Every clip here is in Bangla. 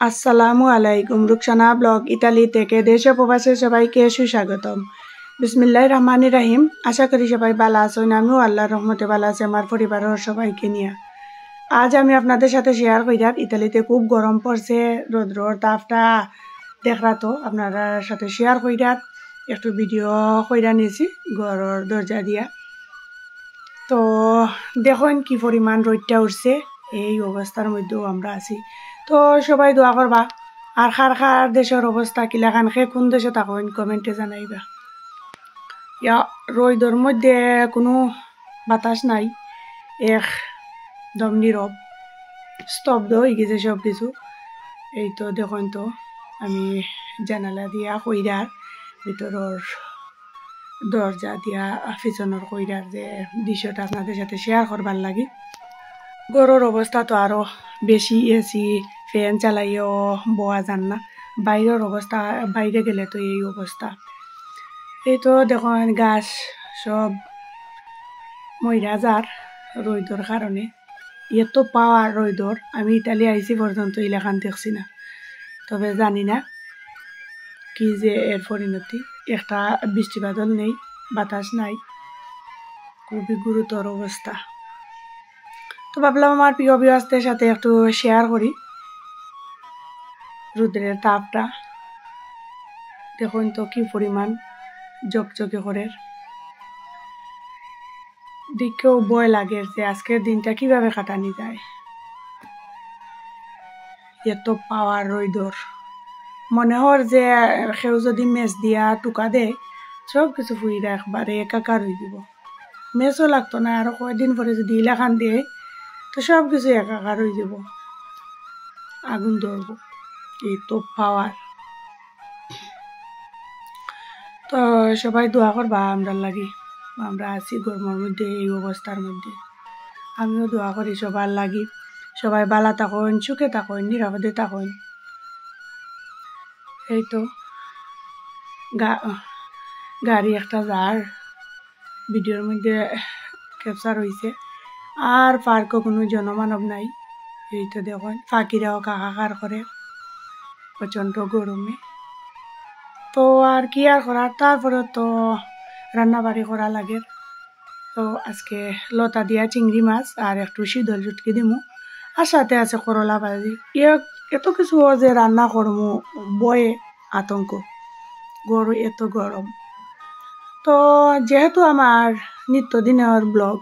আসসালামু আলাইকুম। রুকসানা ব্লগ ইতালি থেকে দেশ ও প্রবাসে সবাইকে সুস্বাগতম। বিসমিল্লাহির রহমানির রহিম। আশা করি সবাই ভালো আছেন। আমিও আল্লাহর রহমতে ভালো আছি, আমার পরিবারের সবাইকে নিয়ে। আজ আমি আপনাদের সাথে শেয়ার করিলাম ইতালিতে খুব গরম পড়ছে, রোদ্রর তাপটা দেখরা তো আপনারা সাথে শেয়ার করিলাম। একটু ভিডিও কইরা নিয়েছি ঘরের দরজা দিয়া। তো দেখুন কি পরিমাণ রোদটা উঠছে, এই অবস্থার মধ্যেও আমরা আছি। তো সবাই দোয়া করবা। আর খার খার দেশের অবস্থা কিলাখান, খে কোন দেশে থাকুন কমেন্টে জানাইবা। ইয়া রোদের মধ্যে কোনো বাতাস নাই, একদম নীরব স্তব্ধ হয়ে গেছে সব কিছু। এই তো দেখুন তো আমি জানালা দিয়া কইরার ভিতরের দরজা দিয়া পিছনের কইরার যে দৃশ্যটা আপনাদের সাথে শেয়ার করবার লাগি। গরুর অবস্থা তো আরো বেশি, এসি ফ্যান চালাইও বোয়া যান না। বাইরের অবস্থা, বাইরে গেলে তো এই অবস্থা। এই তো দেখুন গাছ সব মইরা যার রোদর কারণে। এত পাওয়ার রোদর, আমি ইতালি আইসি পর্যন্ত এলাকান দেখছি না। তবে জানি না কি যে এর পরিণতি। একটা বৃষ্টি বাদল নেই, বাতাস নাই, খুবই গুরুতর অবস্থা। তো ভাবলাম আমার প্রিয় ভিউয়ার্সদের সাথে একটু শেয়ার করি রোদ্রের তাপটা। দেখুন তো কি পরিমাণ ঝকঝকে করে, দেখেও ভয় লাগে যে আজকের দিনটা কিভাবে কাটানি যায়। এত পাওয়ার রোদর, মনে হয় যে কেউ যদি মেচ দিয়া টুকা দেয় সব কিছু ফুইরা একবারে একাকার হয়ে যাব। মেচও লাগতো না, আরো কয়েকদিন পরে যদি ইলাখান দিয়ে তো সব কিছু একাকার হয়ে যাব, আগুন ধরব। এই তো পাওয়ার। তো সবাই দোয়া করবা আমরা লাগি, আমরা আছি গরমের মধ্যে, এই অবস্থার মধ্যে। আমিও দোয়া করি সবার লাগি, সবাই ভালো থাকুন, সুখে থাকুন, নিরাপদে থাকুন। এই তো গাড়ি একটা যার ভিডিওর মধ্যে ক্যাপচার হয়েছে। আর পার্কও কোনো জনমানব নাই। এই তো দেখুন পাখিরাও কাকাকার করে প্রচণ্ড গরমে। তো আর কি আর করার, তারপরে তো রান্না বাড়ি করা লাগে। তো আজকে লতা দিয়া চিংড়ি মাছ আর একটু শীতল চুটকি দিমু, আর সাথে আছে করলা ভাজি। এত কিছু যে রান্না করমু বয়ে আতঙ্ক, গরু এত গরম। তো যেহেতু আমার নিত্যদিনের ব্লগ,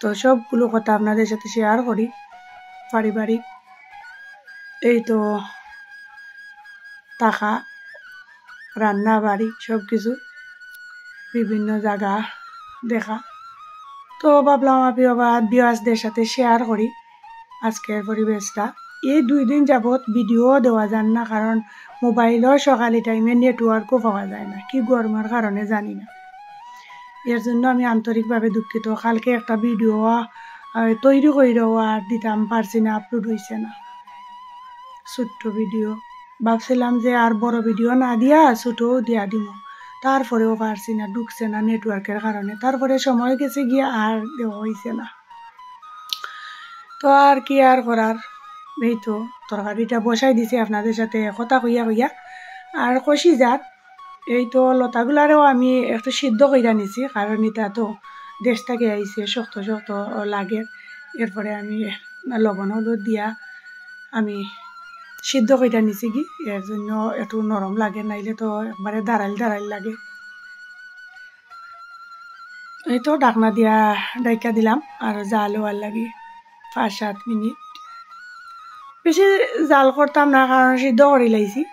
তো সবগুলো কথা আপনাদের সাথে শেয়ার করি পারিবারিক। এই তো থাকা, রান্না বাড়ি সব কিছু, বিভিন্ন জায়গা দেখা। তো ভাবলাম আমার ভিউয়ার্সদের সাথে শেয়ার করি আজকের পরিবেশটা। এই 2 দিন যাবৎ ভিডিও দেওয়া যান না, কারণ মোবাইলও সকালে টাইমে নেটওয়ার্কও পাওয়া যায় না, কি গরমের কারণে জানি না। এর জন্য আমি আন্তরিকভাবে দুঃখিত। কালকে একটা ভিডিও তৈরি করেও আর দিতাম পারছি না, আপলোড হয়েছে না। ছোট্ট ভিডিও, ভাবছিলাম যে আর বড় ভিডিও না দিয়া ছোটও দিয়া দিব, তারপরেও পারছি না, ঢুকছে না নেটওয়ার্কের কারণে। তারপরে সময় গেছে গিয়া আর দেওয়া হয়েছে না। তো আর কি আর করার। এই তো তরকারিটা বসাই দিছি আপনাদের সাথে কথা কইয়া আর কষি যার। এই তো লতাগুলারেও আমি একটু সিদ্ধ কইরা নিছি, কারণ এটা তো দেশ থেকে আইছে, শক্ত শক্ত লাগে। এরপরে আমি লবণ হলুদ দিয়া আমি সিদ্ধ কইরা নিছি কি, এর জন্য একটু নরম লাগে, নাইলে তো একবারে দাঁড়াইল লাগে। এই তো ঢাকনা দিয়া ডাইকা দিলাম আর জাল হওয়ার লাগি 5-7 মিনিট। বেশি জাল করতাম না, কারণ সিদ্ধ করে লাইছি।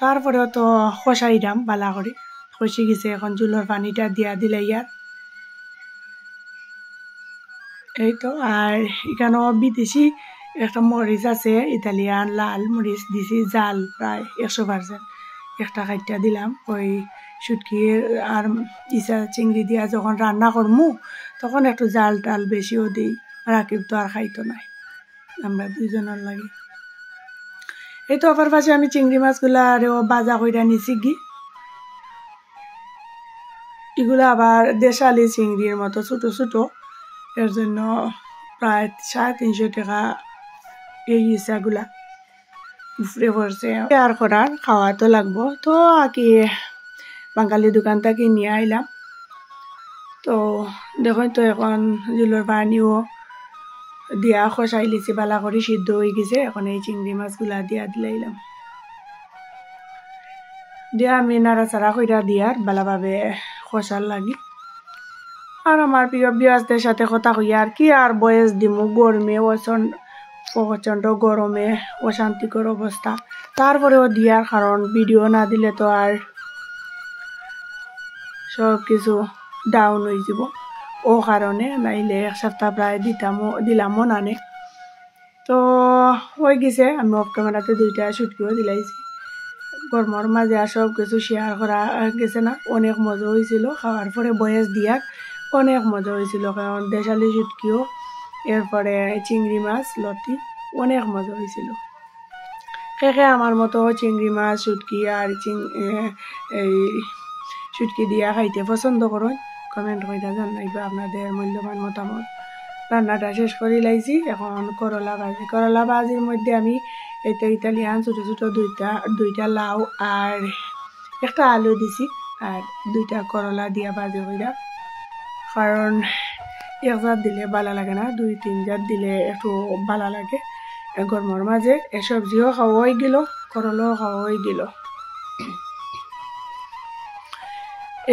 তারপরেও তো কষাই দাম বালা করে, কষি গেছে। এখন চুলোর পানিটা দিয়া দিলে ইয়ার। এই তো আর এখানেও বিদেশি একটা মরিচ আছে, ইতালিয়ান লাল মরিচ দিছি, জাল প্রায় 100%। একটা খাইটা দিলাম ওই শুটকি আর ইসা চিংড়ি দিয়া যখন রান্না করমু তখন একটু জাল টাল বেশিও দিই। রাকিব তো আর খাইতো নাই, আমরা 2 জনের লাগি। এই তো অপর পাশে আমি চিংড়ি মাছগুলা আরও বাজা কইরা নিছি গি। এগুলো আবার দেশালি চিংড়ির মতো ছোট ছোট, এর জন্য প্রায় 350 টাকা এই ইসাগুলা। উপরে পড়ছে আর করার খাওয়া তো লাগবো তো কি বাঙালি দোকান থেকে নিয়ে আইলাম তো দেখুন তো এখন জুলোর পানিও দিয়া খসাই লিছি বালা করে সিদ্ধ হয়ে গেছে এখন এই চিংড়ি মাছগুলা দিয়া দিলাইলাম দিয়া আমি নাড়াচাড়া কইরা দিয়ার ভালোভাবে খসার লাগি আর আমার প্রিয় বিয়াসদের সাথে কথা কইয়া আর কি আর বয়স দিমু গরমে প্রচণ্ড গরমে অশান্তিকর অবস্থা তারপরেও দিয়ার কারণ ভিডিও না দিলে তো আর সব কিছু ডাউন হয়ে যাব ও কারণে নাইলে এক সপ্তাহ প্রায় দিলামও নানে তো হয়ে গেছে আমি অফ ক্যামেরাতে 2টা শুটকিও দিলাইছি গরমের মাঝে আর সব কিছু শেয়ার করা গেছে না অনেক মজা হয়েছিল খাওয়ার পরে বয়স দিয়ার অনেক মজা হয়েছিল কারণ দেশালি শুটকিও এরপরে চিংড়ি মাছ লতি অনেক মজা হয়েছিল কে আমার মতো চিংড়ি মাছ শুটকি আর এই শুটকি দিয়া খাইতে পছন্দ করুন কমেন্ট করে জানাইবা আপনাদের মূল্যবান মতামত রান্নাটা শেষ করে লাইছি এখন করলা ভাজির মধ্যে আমি এটা ইতালিয়ান ছোট ছোট দুইটা লাউ আর একটা আলু দিছি আর 2টা করলা দিয়া ভাজি কইরা কারণ এক জাত দিলে ভালো লাগে না 2-3 জাত দিলে একটু ভালো লাগে গরমের মাঝে সবজিও খাওয়া হয়ে গেল করলাও খাওয়া হয়ে গেল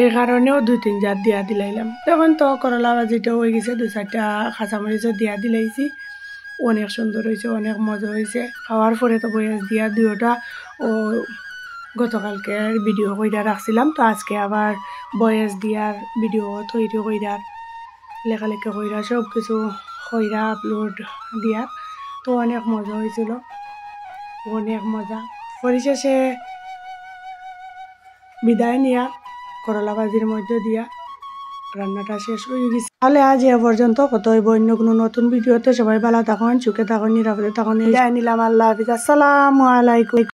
এই কারণেও 2-3 জাত দিয়া দিলাইলাম তখন তো করলা ভাজিটা হয়ে গেছে 2-4টা কাঁচামরিচও দিয়া দিলাইছি অনেক সুন্দর হয়েছে অনেক মজা হয়েছে খাওয়ার পরে তো বয়স দিয়া 2টা ও গতকালকে ভিডিও কইরা রাখছিলাম তো আজকে আবার বয়স দিয়ার ভিডিও তৈরি কইরার লেখালেখি কইরা সব কিছু কইরা আপলোড দিয়া তো অনেক মজা হয়েছিল অনেক মজা পরিশেষে বিদায় নিয়া করলা ভাজির মধ্যে দিয়া রান্নাটা শেষ হয়ে গেছে তাহলে আজ এ পর্যন্ত কত হইব অন্য কোনো নতুন ভিডিওতে সবাই ভালো থাকুন সুখে থাকুন নিরাপদে থাকুন বিদায় নিলাম আল্লাহ হাফিজ আসসালামু আলাইকুম।